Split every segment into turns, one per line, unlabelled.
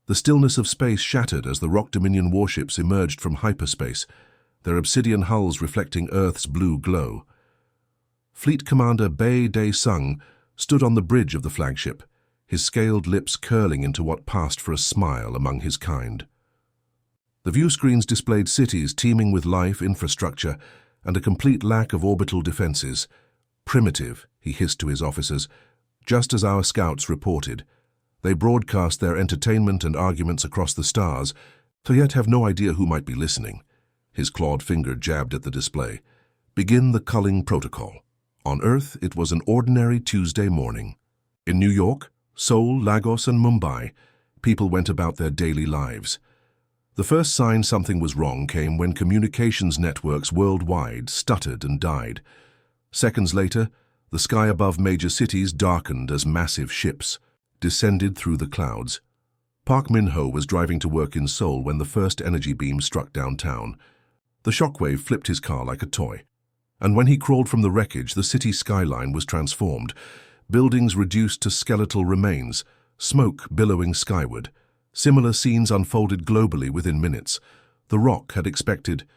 The stillness of space shattered as the Rock Dominion warships emerged from hyperspace, their obsidian hulls reflecting Earth's blue glow. Fleet Commander Bei Dae-sung stood on the bridge of the flagship, his scaled lips curling into what passed for a smile among his kind. The viewscreens displayed cities teeming with life, infrastructure, and a complete lack of orbital defenses. "Primitive," he hissed to his officers, just as our scouts reported. They broadcast their entertainment and arguments across the stars, so yet have no idea who might be listening. His clawed finger jabbed at the display. "Begin the culling protocol." On Earth, it was an ordinary Tuesday morning. In New York, Seoul, Lagos, and Mumbai, people went about their daily lives. The first sign something was wrong came when communications networks worldwide stuttered and died. Seconds later, the sky above major cities darkened as massive ships descended through the clouds. Park Min-ho was driving to work in Seoul when the first energy beam struck downtown. The shockwave flipped his car like a toy. And when he crawled from the wreckage, the city skyline was transformed. Buildings reduced to skeletal remains, smoke billowing skyward. Similar scenes unfolded globally within minutes. The Rock had expected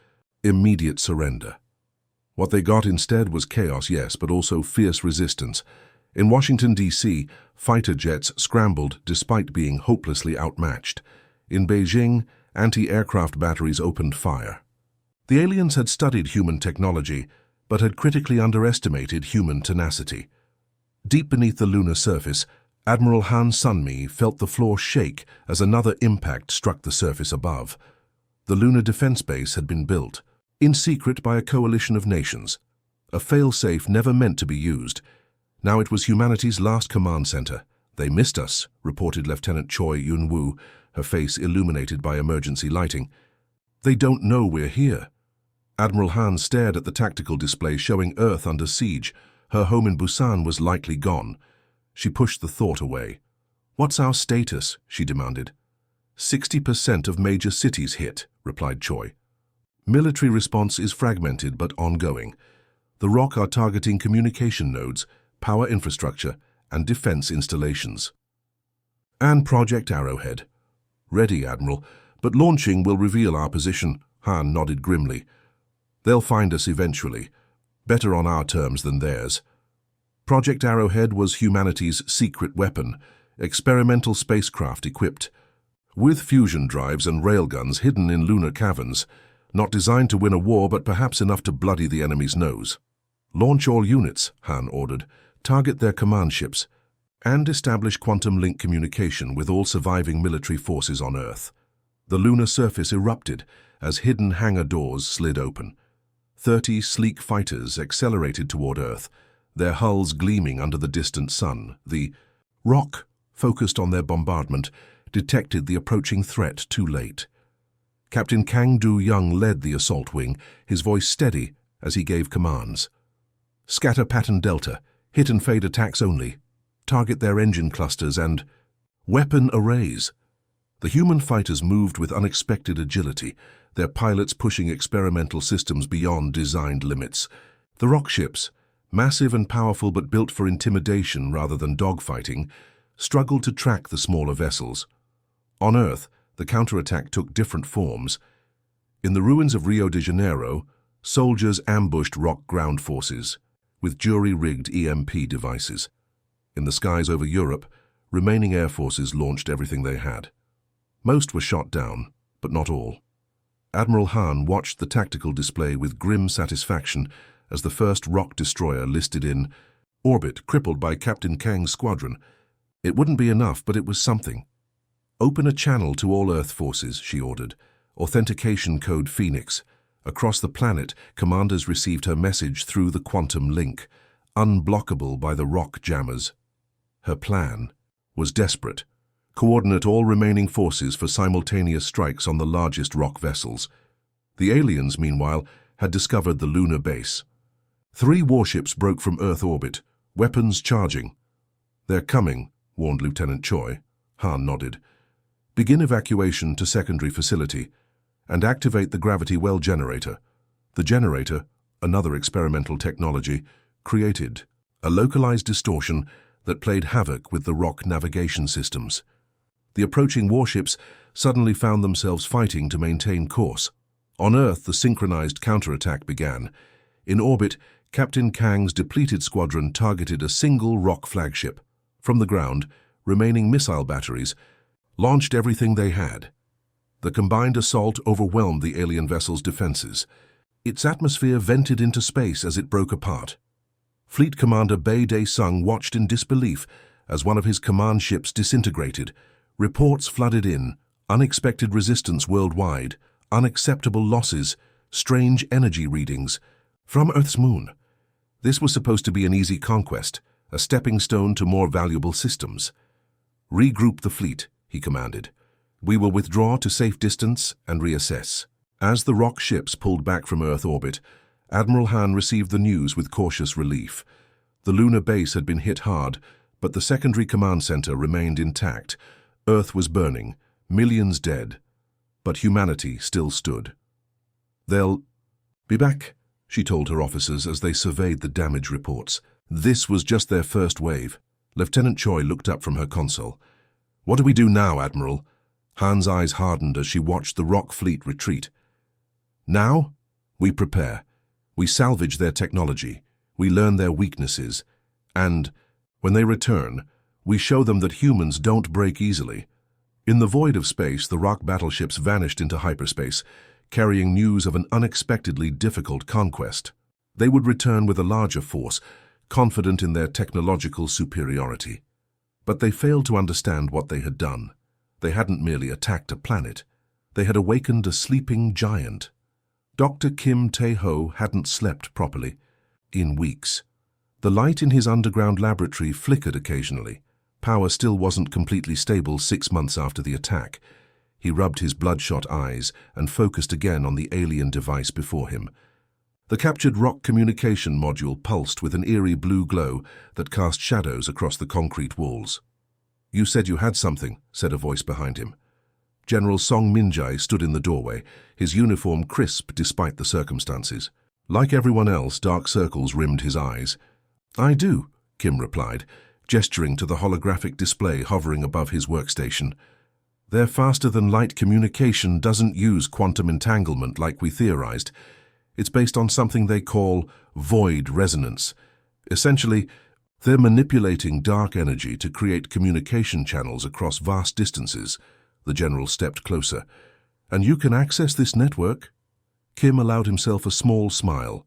immediate surrender. What they got instead was chaos, yes, but also fierce resistance. In Washington, D.C., fighter jets scrambled despite being hopelessly outmatched. In Beijing, anti-aircraft batteries opened fire. The aliens had studied human technology, but had critically underestimated human tenacity. Deep beneath the lunar surface, Admiral Han Sunmi felt the floor shake as another impact struck the surface above. The lunar defense base had been built, in secret by a coalition of nations. A fail-safe never meant to be used. Now it was humanity's last command center. "They missed us," reported Lieutenant Choi Yun-woo, her face illuminated by emergency lighting. "They don't know we're here." Admiral Han stared at the tactical display showing Earth under siege. Her home in Busan was likely gone. She pushed the thought away. "What's our status?" she demanded. 60% of major cities hit," replied Choi. "Military response is fragmented but ongoing. The Rock are targeting communication nodes, power infrastructure, and defense installations." "And Project Arrowhead." "Ready, Admiral, but launching will reveal our position," Han nodded grimly. "They'll find us eventually, better on our terms than theirs." Project Arrowhead was humanity's secret weapon, experimental spacecraft equipped with fusion drives and railguns hidden in lunar caverns, not designed to win a war but perhaps enough to bloody the enemy's nose. "Launch all units," Han ordered, "target their command ships, and establish quantum link communication with all surviving military forces on Earth." The lunar surface erupted as hidden hangar doors slid open. 30 sleek fighters accelerated toward Earth, their hulls gleaming under the distant sun. The Rock, focused on their bombardment, detected the approaching threat too late. Captain Kang Do-young led the assault wing, his voice steady as he gave commands. "Scatter pattern Delta, hit and fade attacks only. Target their engine clusters and weapon arrays." The human fighters moved with unexpected agility, their pilots pushing experimental systems beyond designed limits. The Rock ships, massive and powerful but built for intimidation rather than dogfighting, struggled to track the smaller vessels. On Earth, the counterattack took different forms. In the ruins of Rio de Janeiro, soldiers ambushed Rock ground forces with jury-rigged EMP devices. In the skies over Europe, remaining air forces launched everything they had. Most were shot down, but not all. Admiral Han watched the tactical display with grim satisfaction as the first Rock destroyer listed in orbit, crippled by Captain Kang's squadron. It wouldn't be enough, but it was something. "Open a channel to all Earth forces," she ordered. "Authentication code Phoenix." Across the planet, commanders received her message through the quantum link, unblockable by the Rock jammers. Her plan was desperate. Coordinate all remaining forces for simultaneous strikes on the largest Rock vessels. The aliens, meanwhile, had discovered the lunar base. 3 warships broke from Earth orbit, weapons charging. "They're coming," warned Lieutenant Choi. Han nodded. "Begin evacuation to secondary facility and activate the gravity well generator." The generator, another experimental technology, created a localized distortion that played havoc with the Rock navigation systems. The approaching warships suddenly found themselves fighting to maintain course. On Earth, the synchronized counterattack began. In orbit, Captain Kang's depleted squadron targeted a single rock flagship. From the ground, remaining missile batteries launched everything they had. The combined assault overwhelmed the alien vessel's defenses. Its atmosphere vented into space as it broke apart. Fleet Commander Bei Dae-sung watched in disbelief as one of his command ships disintegrated. Reports flooded in, unexpected resistance worldwide, unacceptable losses, strange energy readings. From Earth's moon. This was supposed to be an easy conquest, a stepping stone to more valuable systems. "Regroup the fleet," he commanded. "We will withdraw to safe distance and reassess." As the rock ships pulled back from Earth orbit, Admiral Han received the news with cautious relief. The lunar base had been hit hard, but the secondary command center remained intact. Earth was burning, millions dead, but humanity still stood. "They'll be back," she told her officers as they surveyed the damage reports. This was just their first wave. Lieutenant Choi looked up from her console. "What do we do now, Admiral?" Han's eyes hardened as she watched the rock fleet retreat. "Now, we prepare. We salvage their technology. We learn their weaknesses. And, when they return, we show them that humans don't break easily." In the void of space, the rock battleships vanished into hyperspace, carrying news of an unexpectedly difficult conquest. They would return with a larger force, confident in their technological superiority. But they failed to understand what they had done. They hadn't merely attacked a planet. They had awakened a sleeping giant. Dr. Kim Tae-ho hadn't slept properly in weeks. The light in his underground laboratory flickered occasionally. Power still wasn't completely stable 6 months after the attack. He rubbed his bloodshot eyes and focused again on the alien device before him. The captured rock communication module pulsed with an eerie blue glow that cast shadows across the concrete walls. "You said you had something," said a voice behind him. General Song Min-jae stood in the doorway, his uniform crisp despite the circumstances. Like everyone else, dark circles rimmed his eyes. "I do," Kim replied, gesturing to the holographic display hovering above his workstation. "Their faster-than-light communication doesn't use quantum entanglement like we theorized. It's based on something they call void resonance. Essentially, they're manipulating dark energy to create communication channels across vast distances." The general stepped closer. "And you can access this network?" Kim allowed himself a small smile.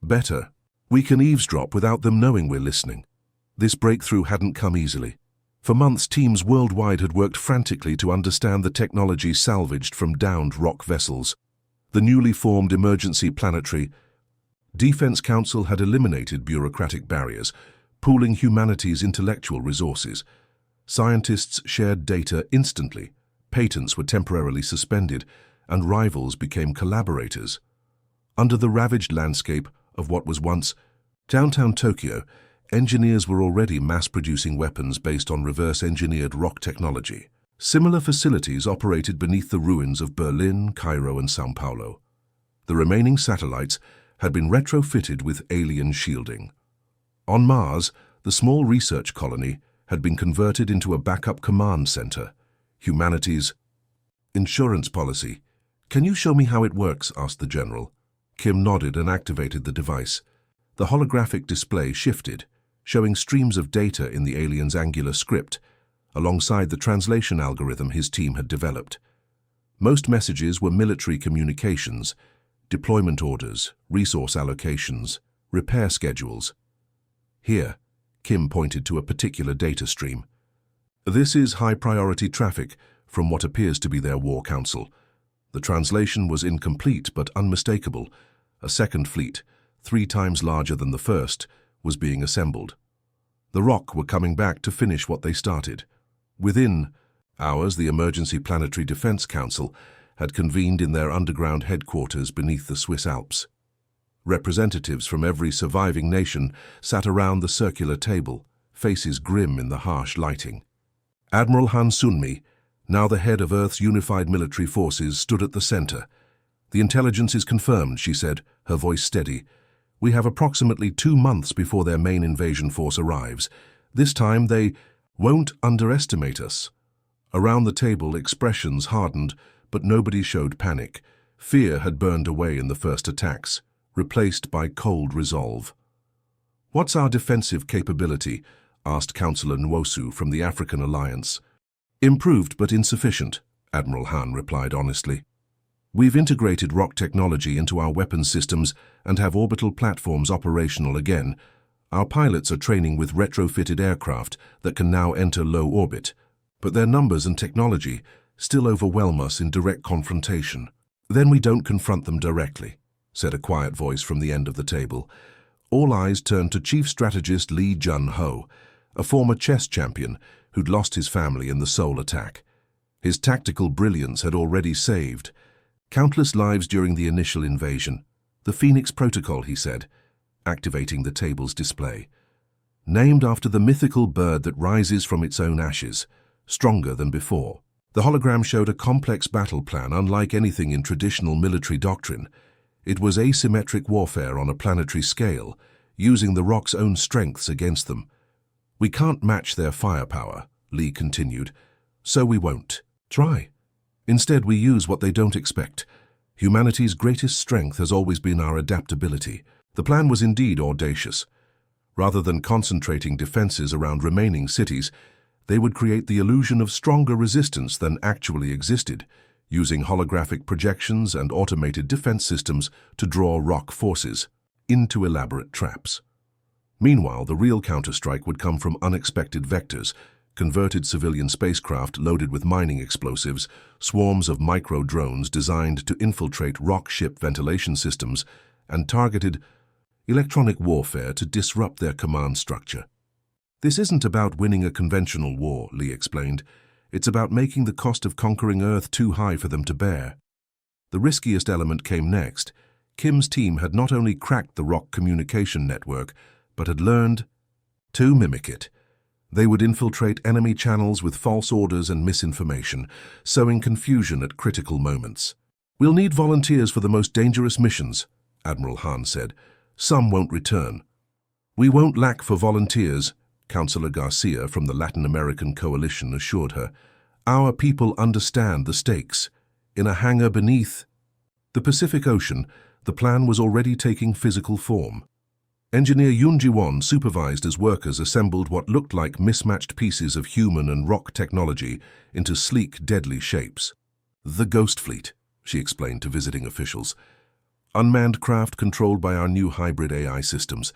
"Better. We can eavesdrop without them knowing we're listening." This breakthrough hadn't come easily. For months, teams worldwide had worked frantically to understand the technology salvaged from downed rock vessels. The newly formed Emergency Planetary Defense Council had eliminated bureaucratic barriers, pooling humanity's intellectual resources. Scientists shared data instantly, patents were temporarily suspended, and rivals became collaborators. Under the ravaged landscape of what was once downtown Tokyo, engineers were already mass-producing weapons based on reverse-engineered rock technology. Similar facilities operated beneath the ruins of Berlin, Cairo, and São Paulo. The remaining satellites had been retrofitted with alien shielding. On Mars, the small research colony had been converted into a backup command center. Humanity's insurance policy. "Can you show me how it works?" asked the general. Kim nodded and activated the device. The holographic display shifted, showing streams of data in the alien's angular script, alongside the translation algorithm his team had developed. Most messages were military communications, deployment orders, resource allocations, repair schedules. "Here," Kim pointed to a particular data stream. "This is high-priority traffic from what appears to be their war council." The translation was incomplete but unmistakable. A second fleet, 3 times larger than the first, was being assembled. The Rock were coming back to finish what they started. Within hours, the Emergency Planetary Defense Council had convened in their underground headquarters beneath the Swiss Alps. Representatives from every surviving nation sat around the circular table, faces grim in the harsh lighting. Admiral Han Sunmi, now the head of Earth's unified military forces, stood at the center. "The intelligence is confirmed," she said, her voice steady. "We have approximately 2 months before their main invasion force arrives. This time they won't underestimate us. Around the table, expressions hardened, but nobody showed panic. Fear had burned away in the first attacks, replaced by cold resolve. "What's our defensive capability?" asked Councillor Nwosu from the African Alliance. "Improved but insufficient," Admiral Han replied honestly. "We've integrated rock technology into our weapons systems and have orbital platforms operational again. Our pilots are training with retrofitted aircraft that can now enter low orbit, but their numbers and technology still overwhelm us in direct confrontation." "Then we don't confront them directly," said a quiet voice from the end of the table. All eyes turned to Chief Strategist Lee Jun-ho, a former chess champion who'd lost his family in the Seoul attack. His tactical brilliance had already saved countless lives during the initial invasion. "The Phoenix Protocol," he said, activating the table's display. "Named after the mythical bird that rises from its own ashes, stronger than before." The hologram showed a complex battle plan unlike anything in traditional military doctrine. It was asymmetric warfare on a planetary scale, using the rock's own strengths against them. "We can't match their firepower," Lee continued, "so we won't try. Instead, we use what they don't expect. Humanity's greatest strength has always been our adaptability." The plan was indeed audacious. Rather than concentrating defenses around remaining cities, they would create the illusion of stronger resistance than actually existed, using holographic projections and automated defense systems to draw rock forces into elaborate traps. Meanwhile, the real counterstrike would come from unexpected vectors, converted civilian spacecraft loaded with mining explosives, swarms of micro-drones designed to infiltrate rock ship ventilation systems, and targeted electronic warfare to disrupt their command structure. "This isn't about winning a conventional war," Lee explained. "It's about making the cost of conquering Earth too high for them to bear." The riskiest element came next. Kim's team had not only cracked the rock communication network, but had learned to mimic it. They would infiltrate enemy channels with false orders and misinformation, sowing confusion at critical moments. "We'll need volunteers for the most dangerous missions," Admiral Han said. "Some won't return." "We won't lack for volunteers," Councillor Garcia from the Latin American Coalition assured her. "Our people understand the stakes. In a hangar beneath the Pacific Ocean, the plan was already taking physical form. Engineer Yoon Ji-won supervised as workers assembled what looked like mismatched pieces of human and rock technology into sleek, deadly shapes. "The Ghost Fleet," she explained to visiting officials. "Unmanned craft controlled by our new hybrid AI systems.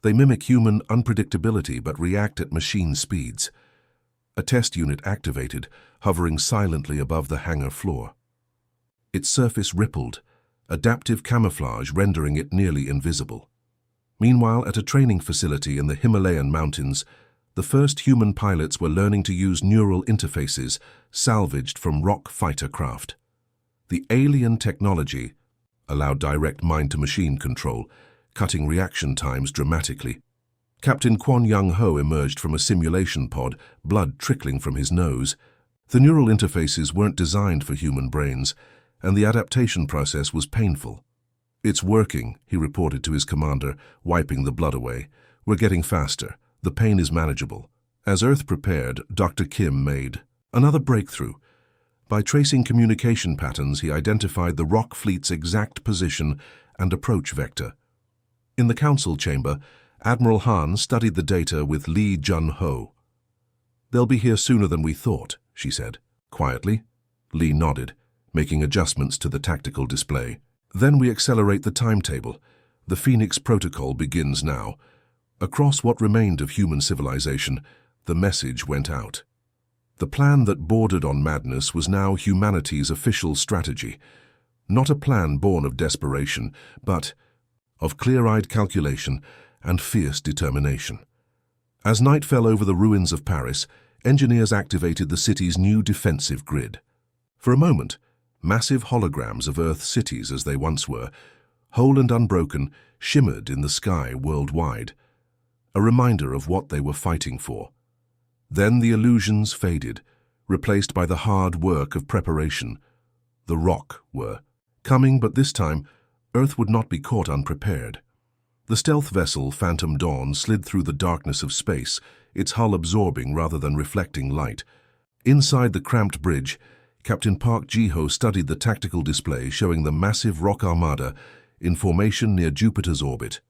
They mimic human unpredictability but react at machine speeds." A test unit activated, hovering silently above the hangar floor. Its surface rippled, adaptive camouflage rendering it nearly invisible. Meanwhile, at a training facility in the Himalayan mountains, the first human pilots were learning to use neural interfaces salvaged from rock fighter craft. The alien technology allowed direct mind-to-machine control, cutting reaction times dramatically. Captain Kwon Young-ho emerged from a simulation pod, blood trickling from his nose. The neural interfaces weren't designed for human brains, and the adaptation process was painful. "It's working," he reported to his commander, wiping the blood away. "We're getting faster. The pain is manageable." As Earth prepared, Dr. Kim made another breakthrough. By tracing communication patterns, he identified the rock fleet's exact position and approach vector. In the council chamber, Admiral Han studied the data with Lee Jun-ho. "They'll be here sooner than we thought," she said. Quietly, Lee nodded, making adjustments to the tactical display. "Then we accelerate the timetable. The Phoenix Protocol begins now." Across what remained of human civilization, the message went out. The plan that bordered on madness was now humanity's official strategy. Not a plan born of desperation, but of clear-eyed calculation and fierce determination. As night fell over the ruins of Paris, engineers activated the city's new defensive grid. For a moment, massive holograms of Earth cities as they once were, whole and unbroken, shimmered in the sky worldwide, a reminder of what they were fighting for. Then the illusions faded, replaced by the hard work of preparation. The rock were coming, but this time, Earth would not be caught unprepared. The stealth vessel Phantom Dawn slid through the darkness of space, its hull absorbing rather than reflecting light. Inside the cramped bridge, Captain Park Ji-ho studied the tactical display showing the massive rock armada in formation near Jupiter's orbit.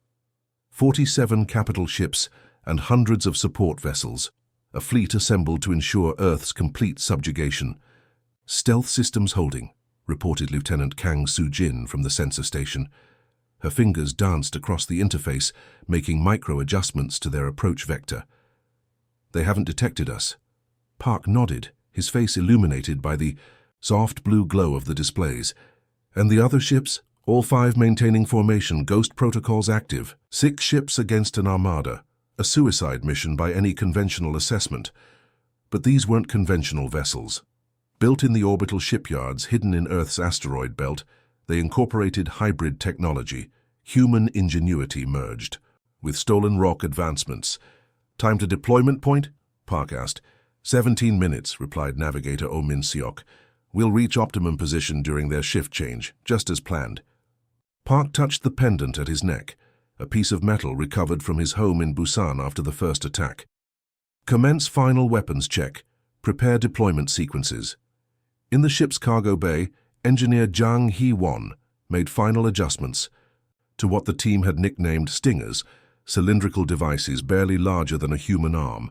47 capital ships and hundreds of support vessels, a fleet assembled to ensure Earth's complete subjugation. "Stealth systems holding," reported Lieutenant Kang Soo-jin from the sensor station. Her fingers danced across the interface, making micro-adjustments to their approach vector. "They haven't detected us." Park nodded, his face illuminated by the soft blue glow of the displays. "And the other ships? All 5 maintaining formation, Ghost protocols active. 6 ships against an armada. A suicide mission by any conventional assessment. But these weren't conventional vessels. Built in the orbital shipyards hidden in Earth's asteroid belt, they incorporated hybrid technology, human ingenuity merged, with stolen rock advancements. "Time to deployment point?" Park asked. 17 minutes, replied Navigator Oh Min-seok. "We'll reach optimum position during their shift change, just as planned." Park touched the pendant at his neck, a piece of metal recovered from his home in Busan after the first attack. "Commence final weapons check. Prepare deployment sequences." In the ship's cargo bay, engineer Jang Hee-won made final adjustments to what the team had nicknamed Stingers, cylindrical devices barely larger than a human arm.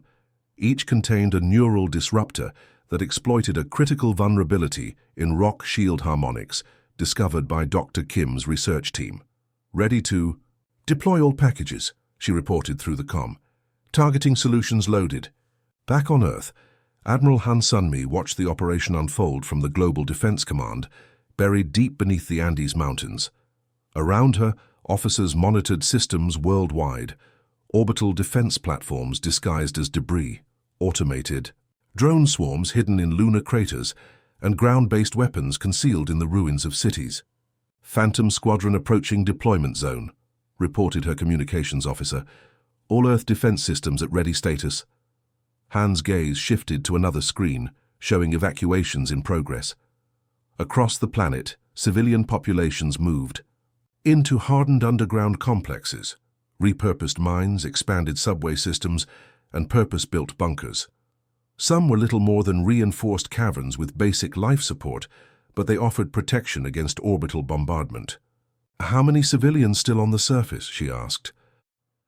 Each contained a neural disruptor that exploited a critical vulnerability in rock shield harmonics discovered by Dr. Kim's research team. "Ready to deploy all packages," she reported through the comm. "Targeting solutions loaded." Back on Earth, Admiral Han Sunmi watched the operation unfold from the Global Defense Command, buried deep beneath the Andes Mountains. Around her, officers monitored systems worldwide, orbital defense platforms disguised as debris, automated drone swarms hidden in lunar craters, and ground-based weapons concealed in the ruins of cities. "Phantom Squadron approaching deployment zone," reported her communications officer. "All Earth defense systems at ready status." Han's gaze shifted to another screen, showing evacuations in progress. Across the planet, civilian populations moved into hardened underground complexes, repurposed mines, expanded subway systems, and purpose-built bunkers. Some were little more than reinforced caverns with basic life support, but they offered protection against orbital bombardment. "How many civilians still on the surface?" she asked.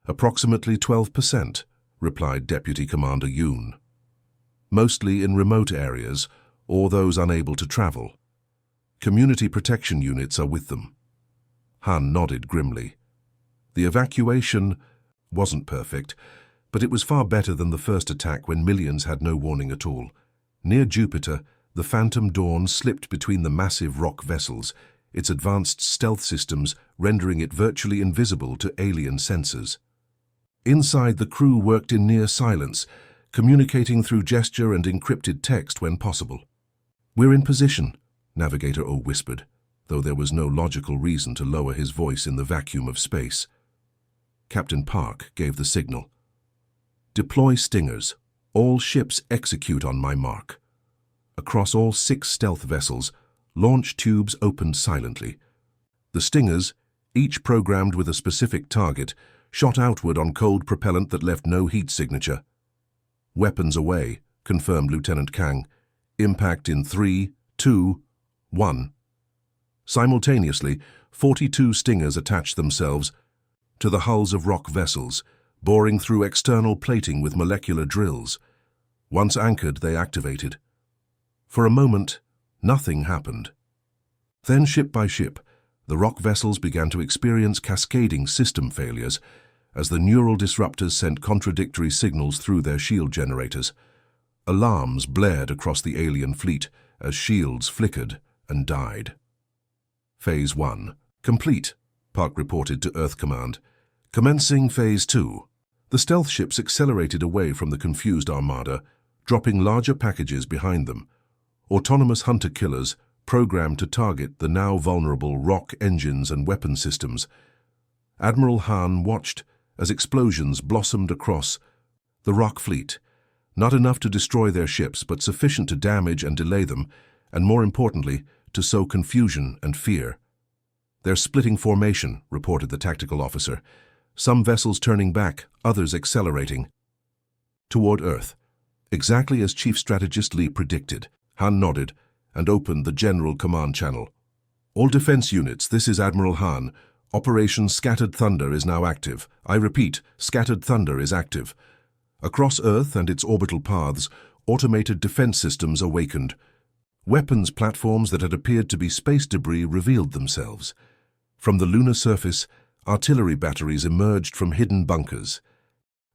"Approximately 12%, replied Deputy Commander Yoon. "Mostly in remote areas or those unable to travel. Community protection units are with them." Han nodded grimly. The evacuation wasn't perfect, but it was far better than the first attack when millions had no warning at all. Near Jupiter, the Phantom Dawn slipped between the massive rock vessels, its advanced stealth systems rendering it virtually invisible to alien sensors. Inside, the crew worked in near silence, communicating through gesture and encrypted text when possible. "We're in position," Navigator O whispered, though there was no logical reason to lower his voice in the vacuum of space. Captain Park gave the signal. "Deploy Stingers. All ships execute on my mark." Across all 6 stealth vessels, launch tubes opened silently. The Stingers, each programmed with a specific target, shot outward on cold propellant that left no heat signature. "Weapons away," confirmed Lieutenant Kang. "Impact in 3, 2, 1. Simultaneously, 42 Stingers attached themselves to the hulls of rock vessels, boring through external plating with molecular drills. Once anchored, they activated. For a moment, nothing happened. Then, ship by ship, the rock vessels began to experience cascading system failures as the neural disruptors sent contradictory signals through their shield generators. Alarms blared across the alien fleet as shields flickered and died. Phase 1. Complete, Park reported to Earth Command. Commencing Phase 2. The stealth ships accelerated away from the confused armada, dropping larger packages behind them. Autonomous hunter-killers programmed to target the now vulnerable rock engines and weapon systems. Admiral Han watched as explosions blossomed across the rock fleet, not enough to destroy their ships, but sufficient to damage and delay them, and more importantly, to sow confusion and fear. "They're splitting formation," reported the tactical officer. "Some vessels turning back, others accelerating toward Earth. Exactly as Chief Strategist Lee predicted. Han nodded and opened the General Command channel. All defense units, this is Admiral Han. Operation Scattered Thunder is now active. I repeat, Scattered Thunder is active. Across Earth and its orbital paths, automated defense systems awakened. Weapons platforms that had appeared to be space debris revealed themselves. From the lunar surface, artillery batteries emerged from hidden bunkers.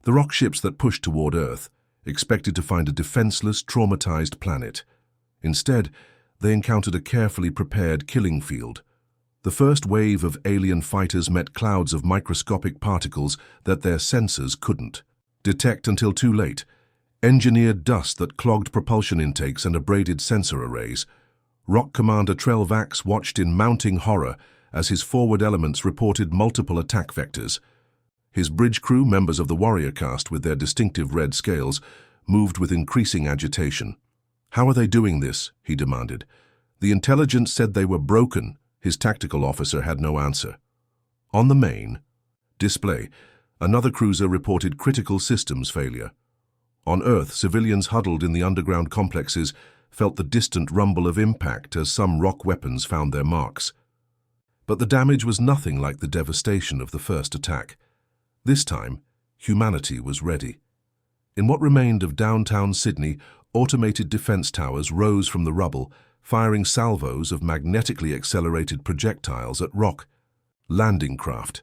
The rock ships that pushed toward Earth expected to find a defenseless, traumatized planet. Instead, they encountered a carefully prepared killing field. The first wave of alien fighters met clouds of microscopic particles that their sensors couldn't detect until too late. Engineered dust that clogged propulsion intakes and abraded sensor arrays. Rock Commander Trell Vax watched in mounting horror as his forward elements reported multiple attack vectors. His bridge crew, members of the warrior caste with their distinctive red scales, moved with increasing agitation. "How are they doing this?" he demanded. "The intelligence said they were broken." His tactical officer had no answer. On the main display, another cruiser reported critical systems failure. On Earth, civilians huddled in the underground complexes felt the distant rumble of impact as some rock weapons found their marks. But the damage was nothing like the devastation of the first attack. This time, humanity was ready. In what remained of downtown Sydney, automated defense towers rose from the rubble, firing salvos of magnetically accelerated projectiles at rock landing craft.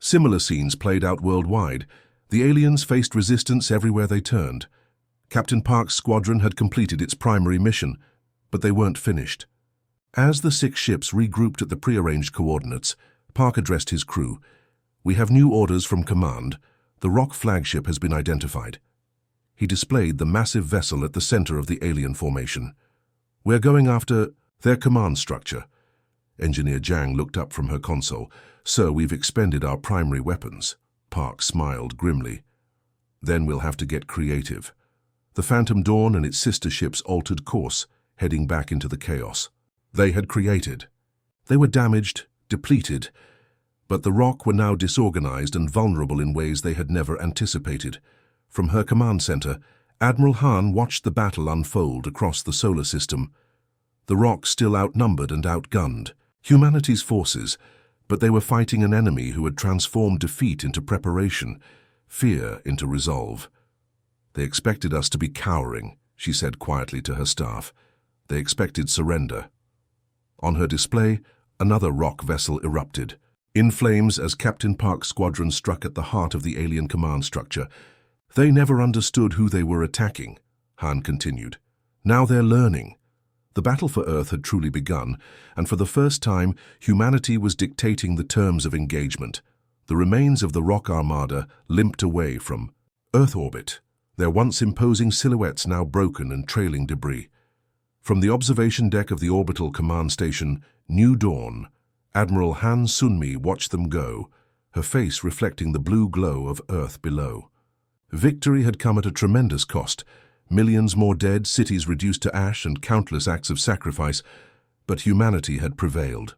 Similar scenes played out worldwide. The aliens faced resistance everywhere they turned. Captain Park's squadron had completed its primary mission, but they weren't finished. As the 6 ships regrouped at the prearranged coordinates, Park addressed his crew. "We have new orders from command. The rock flagship has been identified." He displayed the massive vessel at the center of the alien formation. "We're going after their command structure." Engineer Zhang looked up from her console. "Sir, we've expended our primary weapons." Park smiled grimly. "Then we'll have to get creative." The Phantom Dawn and its sister ships altered course, heading back into the chaos they had created. They were damaged, depleted, but the rock were now disorganized and vulnerable in ways they had never anticipated. From her command center, Admiral Han watched the battle unfold across the solar system. The rock still outnumbered and outgunned humanity's forces, but they were fighting an enemy who had transformed defeat into preparation, fear into resolve. "They expected us to be cowering," she said quietly to her staff. "They expected surrender." On her display, another rock vessel erupted, in flames as Captain Park's squadron struck at the heart of the alien command structure. "They never understood who they were attacking," Han continued. "Now they're learning." The battle for Earth had truly begun, and for the first time, humanity was dictating the terms of engagement. The remains of the rock armada limped away from Earth orbit, their once imposing silhouettes now broken and trailing debris. From the observation deck of the orbital command station, New Dawn, Admiral Han Sunmi watched them go, her face reflecting the blue glow of Earth below. Victory had come at a tremendous cost. Millions more dead, cities reduced to ash, and countless acts of sacrifice, but humanity had prevailed.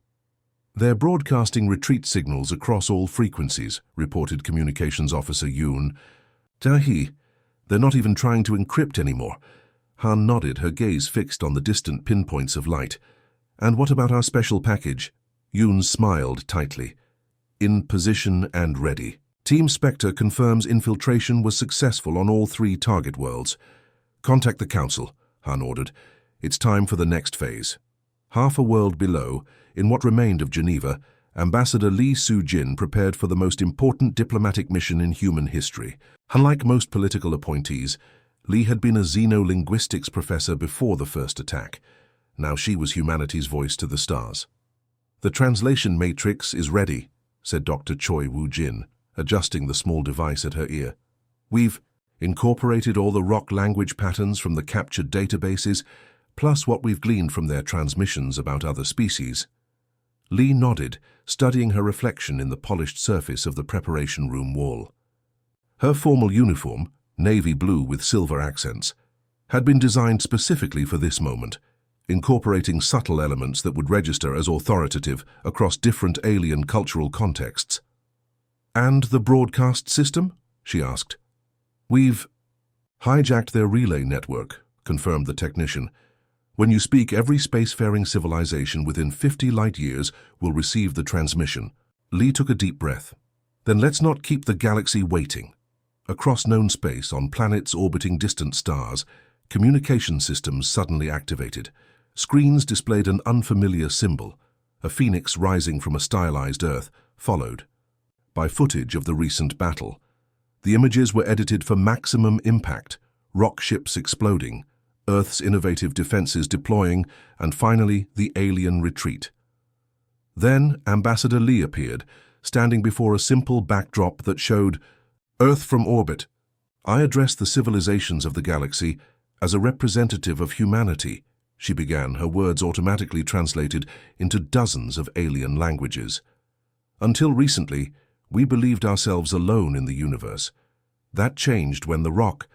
"They're broadcasting retreat signals across all frequencies," reported Communications Officer Yoon. "Dahi, they're not even trying to encrypt anymore." Han nodded, her gaze fixed on the distant pinpoints of light. "And what about our special package?" Yoon smiled tightly. "In position and ready. Team Spectre confirms infiltration was successful on all 3 target worlds. Contact the Council," Han ordered. "It's time for the next phase." Half a world below, in what remained of Geneva, Ambassador Lee Soo-jin prepared for the most important diplomatic mission in human history. Unlike most political appointees, Lee had been a xenolinguistics professor before the first attack. Now she was humanity's voice to the stars. "The translation matrix is ready," said Dr. Choi Woo-jin, adjusting the small device at her ear. "We've incorporated all the rock language patterns from the captured databases, plus what we've gleaned from their transmissions about other species." Lee nodded, studying her reflection in the polished surface of the preparation room wall. Her formal uniform, navy blue with silver accents, had been designed specifically for this moment, incorporating subtle elements that would register as authoritative across different alien cultural contexts. "And the broadcast system?" she asked. Hijacked their relay network, confirmed the technician. When you speak, every spacefaring civilization within 50 light-years will receive the transmission. Lee took a deep breath. Then let's not keep the galaxy waiting. Across known space, on planets orbiting distant stars, communication systems suddenly activated. Screens displayed an unfamiliar symbol, a phoenix rising from a stylized Earth, followed by footage of the recent battle. The images were edited for maximum impact, rock ships exploding, Earth's innovative defenses deploying, and finally the alien retreat. Then Ambassador Lee appeared, standing before a simple backdrop that showed Earth from orbit. I address the civilizations of the galaxy as a representative of humanity, she began, her words automatically translated into dozens of alien languages. Until recently, we believed ourselves alone in the universe. That changed when the Rock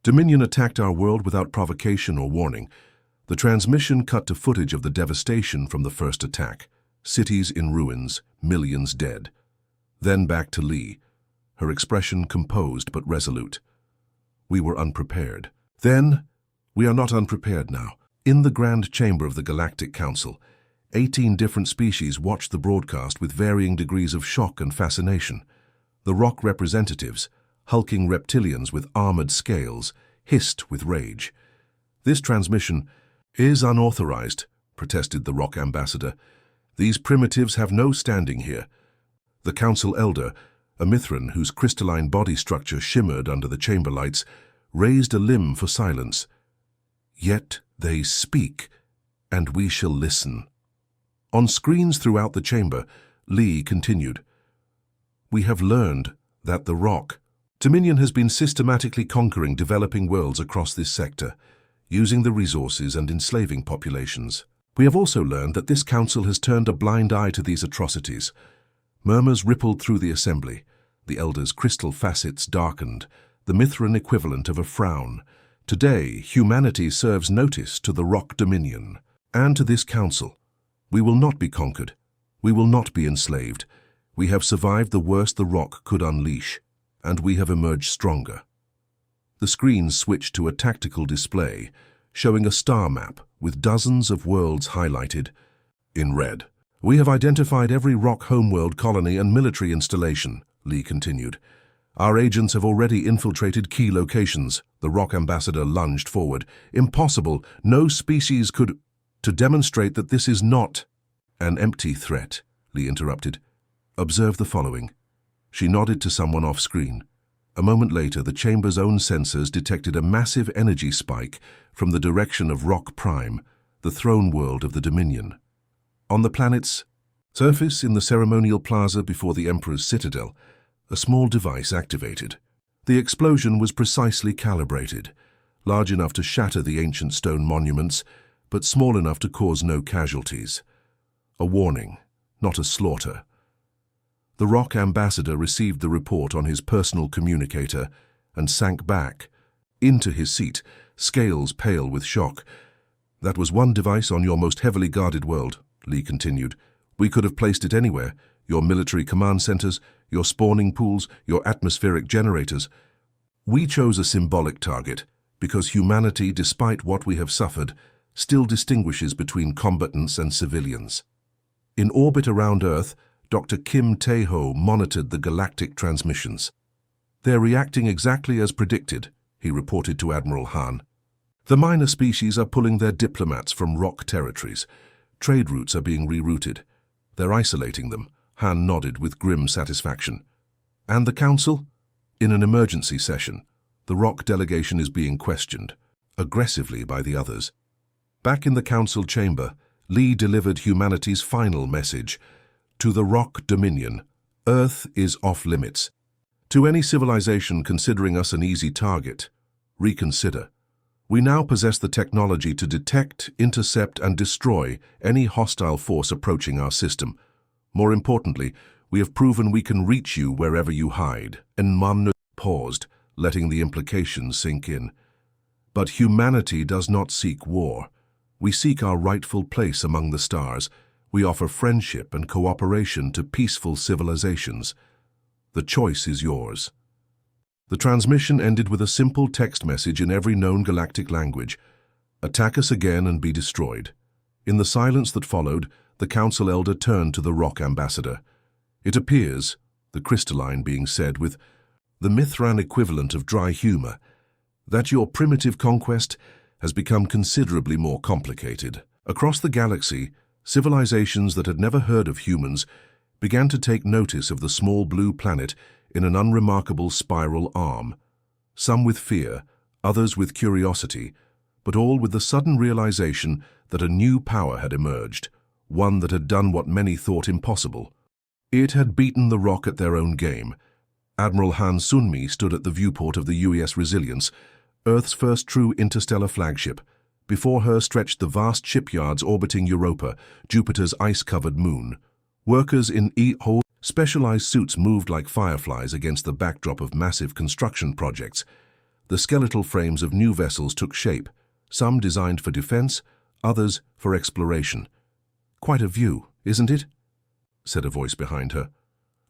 Dominion attacked our world without provocation or warning. The transmission cut to footage of the devastation from the first attack. Cities in ruins, millions dead. Then back to Lee, her expression composed but resolute. We were unprepared. Then, we are not unprepared now. In the Grand Chamber of the Galactic Council, 18 different species watched the broadcast with varying degrees of shock and fascination. The Rock representatives, hulking reptilians with armored scales, hissed with rage. This transmission is unauthorized, protested the Rock ambassador. These primitives have no standing here. The council elder, a Mithran whose crystalline body structure shimmered under the chamber lights, raised a limb for silence. Yet they speak, and we shall listen. On screens throughout the chamber, Lee continued. We have learned that the Rock Dominion has been systematically conquering developing worlds across this sector, using the resources and enslaving populations. We have also learned that this council has turned a blind eye to these atrocities. Murmurs rippled through the assembly. The elder's crystal facets darkened, the Mithran equivalent of a frown. Today, humanity serves notice to the Rock Dominion and to this council. We will not be conquered. We will not be enslaved. We have survived the worst the Rock could unleash, and we have emerged stronger. The screens switched to a tactical display, showing a star map with dozens of worlds highlighted in red. We have identified every Rock homeworld colony and military installation, Lee continued. Our agents have already infiltrated key locations. The Rock ambassador lunged forward. Impossible. No species could... To demonstrate that this is not an empty threat, Lee interrupted. Observe the following. She nodded to someone off-screen. A moment later, the chamber's own sensors detected a massive energy spike from the direction of Rock Prime, the throne world of the Dominion. On the planet's surface, in the ceremonial plaza before the Emperor's citadel, a small device activated. The explosion was precisely calibrated, large enough to shatter the ancient stone monuments, but small enough to cause no casualties. A warning, not a slaughter. The Rock ambassador received the report on his personal communicator and sank back into his seat, scales pale with shock. That was one device on your most heavily guarded world, Lee continued. We could have placed it anywhere, your military command centers, your spawning pools, your atmospheric generators. We chose a symbolic target because humanity, despite what we have suffered, still distinguishes between combatants and civilians. In orbit around Earth, Dr. Kim Tae-ho monitored the galactic transmissions. They're reacting exactly as predicted, he reported to Admiral Han. The minor species are pulling their diplomats from Rock territories. Trade routes are being rerouted. They're isolating them, Han nodded with grim satisfaction. And the Council? In an emergency session, the Rock delegation is being questioned, aggressively by the others. Back in the Council chamber, Lee delivered humanity's final message. To the Rock Dominion, Earth is off limits. To any civilization considering us an easy target, reconsider. We now possess the technology to detect, intercept, and destroy any hostile force approaching our system. More importantly, we have proven we can reach you wherever you hide. And Mamnu paused, letting the implications sink in. But humanity does not seek war. We seek our rightful place among the stars. We offer friendship and cooperation to peaceful civilizations. The choice is yours. The transmission ended with a simple text message in every known galactic language. "Attack us again and be destroyed." In the silence that followed, the Council Elder turned to the Rock Ambassador. "It appears," the crystalline being said with the Mithran equivalent of dry humor, "that your primitive conquest has become considerably more complicated." Across the galaxy, civilizations that had never heard of humans began to take notice of the small blue planet in an unremarkable spiral arm. Some with fear, others with curiosity, but all with the sudden realization that a new power had emerged, one that had done what many thought impossible. It had beaten the Rock at their own game. Admiral Han Sunmi stood at the viewport of the UES Resilience, Earth's first true interstellar flagship. Before her stretched the vast shipyards orbiting Europa, Jupiter's ice-covered moon. Workers in E-Ho specialized suits moved like fireflies against the backdrop of massive construction projects. The skeletal frames of new vessels took shape, some designed for defense, others for exploration. "Quite a view, isn't it?" said a voice behind her.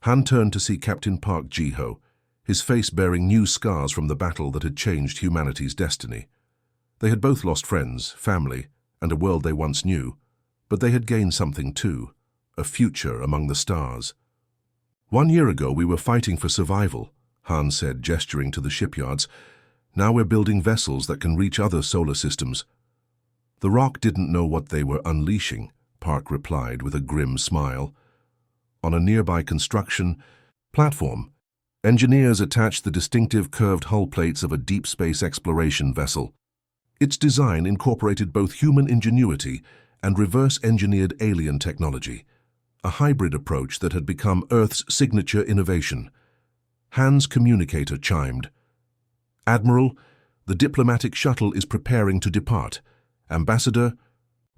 Han turned to see Captain Park Ji-ho, his face bearing new scars from the battle that had changed humanity's destiny. They had both lost friends, family, and a world they once knew, but they had gained something too, a future among the stars. "1 year ago we were fighting for survival," Han said, gesturing to the shipyards. "Now we're building vessels that can reach other solar systems." "The Rock didn't know what they were unleashing," Park replied with a grim smile. On a nearby construction platform, engineers attached the distinctive curved hull plates of a deep space exploration vessel. Its design incorporated both human ingenuity and reverse-engineered alien technology, a hybrid approach that had become Earth's signature innovation. Han's communicator chimed. "Admiral, the diplomatic shuttle is preparing to depart. Ambassador,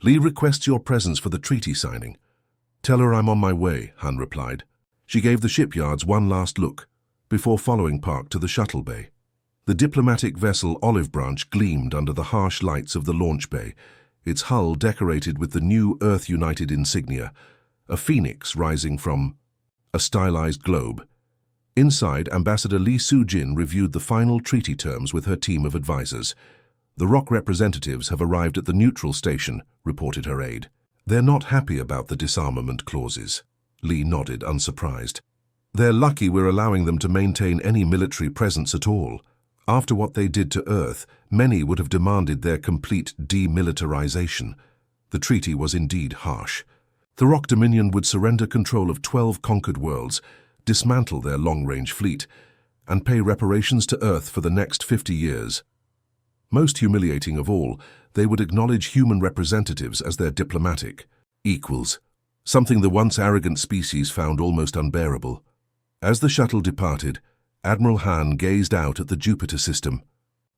Lee requests your presence for the treaty signing." "Tell her I'm on my way," Han replied. She gave the shipyards one last look, before following Park to the shuttle bay. The diplomatic vessel Olive Branch gleamed under the harsh lights of the launch bay, its hull decorated with the new Earth United insignia, a phoenix rising from a stylized globe. Inside, Ambassador Lee Soo-jin reviewed the final treaty terms with her team of advisors. "The Rock representatives have arrived at the neutral station," reported her aide. "They're not happy about the disarmament clauses." Lee nodded, unsurprised. "They're lucky we're allowing them to maintain any military presence at all. After what they did to Earth, many would have demanded their complete demilitarization." The treaty was indeed harsh. The Rock Dominion would surrender control of 12 conquered worlds, dismantle their long-range fleet, and pay reparations to Earth for the next 50 years. Most humiliating of all, they would acknowledge human representatives as their diplomatic equals, something the once arrogant species found almost unbearable. As the shuttle departed, Admiral Han gazed out at the Jupiter system.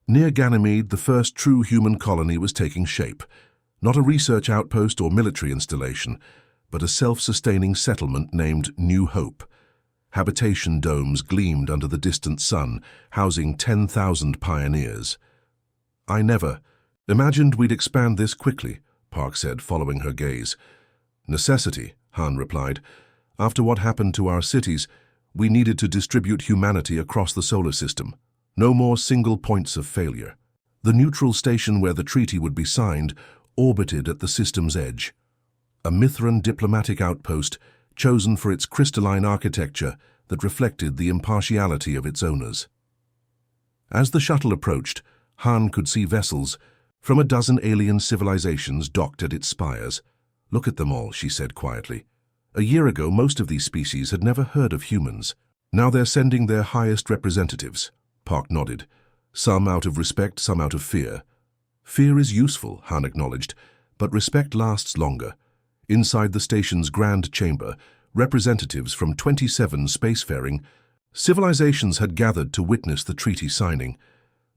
Near Ganymede, the first true human colony was taking shape. Not a research outpost or military installation, but a self-sustaining settlement named New Hope. Habitation domes gleamed under the distant sun, housing 10,000 pioneers. "I never imagined we'd expand this quickly," Park said, following her gaze. "Necessity," Han replied. "After what happened to our cities, we needed to distribute humanity across the solar system. No more single points of failure." The neutral station where the treaty would be signed orbited at the system's edge. A Mithran diplomatic outpost chosen for its crystalline architecture that reflected the impartiality of its owners. As the shuttle approached, Han could see vessels from a dozen alien civilizations docked at its spires. "Look at them all," she said quietly. "A year ago, most of these species had never heard of humans. Now they're sending their highest representatives." Park nodded. "Some out of respect, some out of fear." "Fear is useful," Han acknowledged, "but respect lasts longer." Inside the station's grand chamber, representatives from 27 spacefaring civilizations had gathered to witness the treaty signing.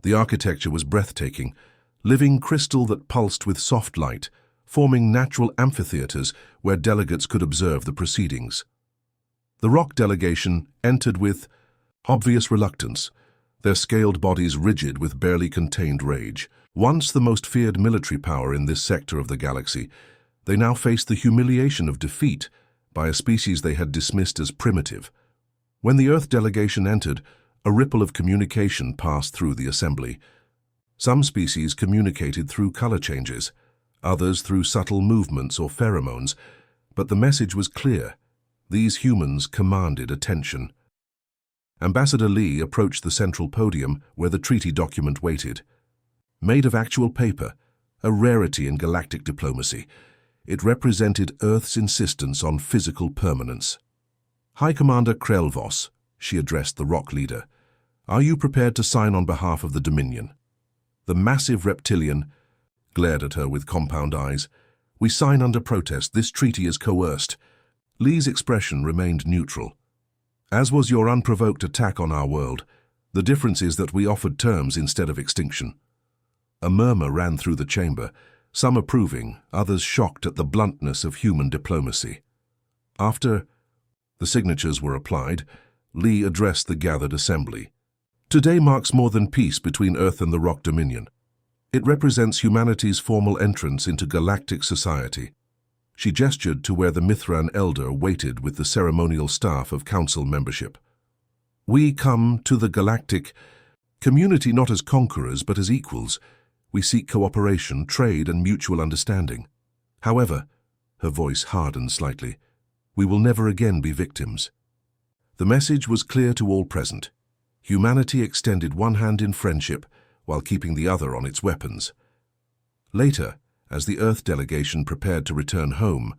The architecture was breathtaking, living crystal that pulsed with soft light, forming natural amphitheaters where delegates could observe the proceedings. The Rock delegation entered with obvious reluctance, their scaled bodies rigid with barely contained rage. Once the most feared military power in this sector of the galaxy, they now faced the humiliation of defeat by a species they had dismissed as primitive. When the Earth delegation entered, A ripple of communication passed through the assembly. Some species communicated through color changes, others through subtle movements or pheromones, but the message was clear. These humans commanded attention. Ambassador Lee approached the central podium where the treaty document waited. Made of actual paper, a rarity in galactic diplomacy, it represented Earth's insistence on physical permanence. High Commander Krelvos, she addressed the rock leader, are you prepared to sign on behalf of the Dominion? The massive reptilian glared at her with compound eyes. We sign under protest. This treaty is coerced. Lee's expression remained neutral. As was your unprovoked attack on our world. The difference is that we offered terms instead of extinction. A murmur ran through the chamber, some approving, others shocked at the bluntness of human diplomacy. After the signatures were applied, Lee addressed the gathered assembly. Today marks more than peace between Earth and the Rock Dominion. It represents humanity's formal entrance into galactic society. She gestured to where the Mithran elder waited with the ceremonial staff of council membership. We come to the galactic community not as conquerors but as equals. We seek cooperation, trade, and mutual understanding. However, her voice hardened slightly, we will never again be victims. The message was clear to all present. Humanity extended one hand in friendship while keeping the other on its weapons. Later, as the Earth delegation prepared to return home,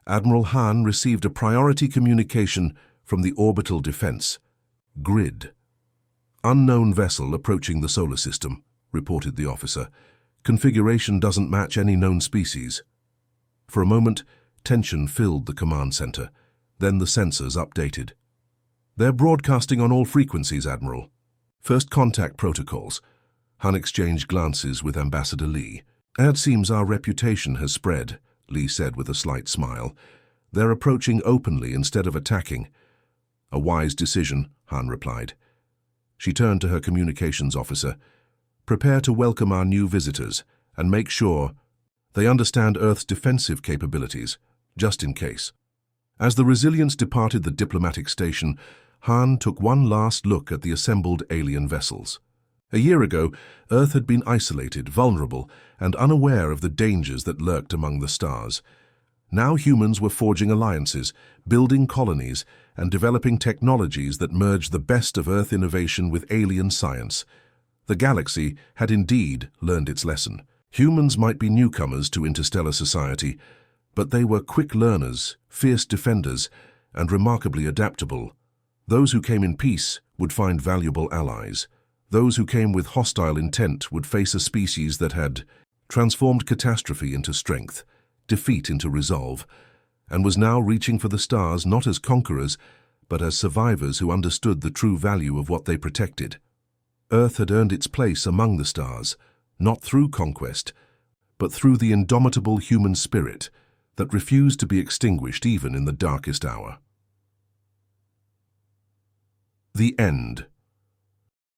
Admiral Han received a priority communication from the Orbital Defense, GRID. Unknown vessel approaching the solar system, reported the officer. Configuration doesn't match any known species. For a moment, tension filled the command center. Then the sensors updated. They're broadcasting on all frequencies, Admiral. First contact protocols. Han exchanged glances with Ambassador Lee. It seems our reputation has spread, Lee said with a slight smile. They're approaching openly instead of attacking. A wise decision, Han replied. She turned to her communications officer. Prepare to welcome our new visitors and make sure they understand Earth's defensive capabilities, just in case. As the Resilience departed the diplomatic station, Han took one last look at the assembled alien vessels. A year ago, Earth had been isolated, vulnerable, and unaware of the dangers that lurked among the stars. Now humans were forging alliances, building colonies, and developing technologies that merged the best of Earth innovation with alien science. The galaxy had indeed learned its lesson. Humans might be newcomers to interstellar society, but they were quick learners, fierce defenders, and remarkably adaptable. Those who came in peace would find valuable allies. Those who came with hostile intent would face a species that had transformed catastrophe into strength, defeat into resolve, and was now reaching for the stars not as conquerors, but as survivors who understood the true value of what they protected. Earth had earned its place among the stars, not through conquest, but through the indomitable human spirit that refused to be extinguished even in the darkest hour. The End.